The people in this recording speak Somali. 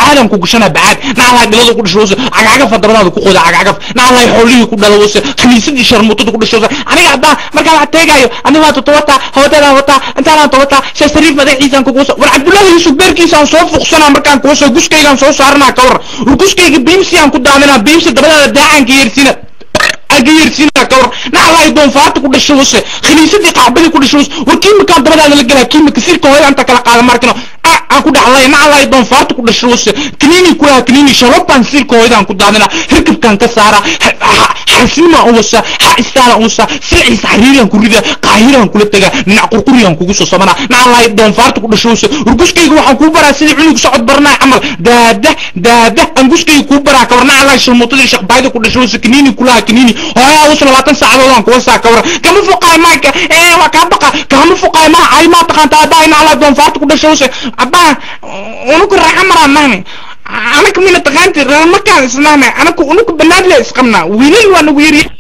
بعادم كوكشنا بعاد نعلى قلده كل شوز عقعقف الدبنا كوكود عقعقف نعلى حوليه كل دلوس خميسة شرموطة كل شوز أنا قاعد مركب عتاجايو أنا ما تطوطا هوتا أنت أنا تطوطا شريف مدى عيسى كوكوس وعبد الله يوسف بيركي سان صوف خصنا مركان كوسا جوش كي كان صوف صارنا كور وجوش كي بيمسي عن كده عمنا بيمسي دبنا داعن كيرسينا أجير سينا كور نعلى يدون فارت كل شوز خميسة قابل كل شوز وكيم كان دبنا للجلا كيم كثير كوي أنت كلا قال ماركنا aku dah lain ala idon fartu kuda shus kinini kuya kinini shalopan sil ko idan kudamina hirkib kan kasara hasima usa ha istara usa sil isariran kurida qahiran kulataga na qurquriyan kugu soo samana na ala idon fartu kuda shus urguskaygu waxaan ku baraa sidii cunug socod barnaa amal daada anguskaygu ku baraa kawarna ala shulmutadi shaqbayda kuda shus kinini kula kinini haya usna 20 saacadood ku wasa kawar kama fuqay maaka wa ka baqa kama fuqay ma ay ma taqanta adaa ala idon fartu kuda shus أبا ونك الرحمة رماني أنا كمية تغانتي ما كان اسمعنا أنا كونك بنادل اسقمنا ويني وانا ويري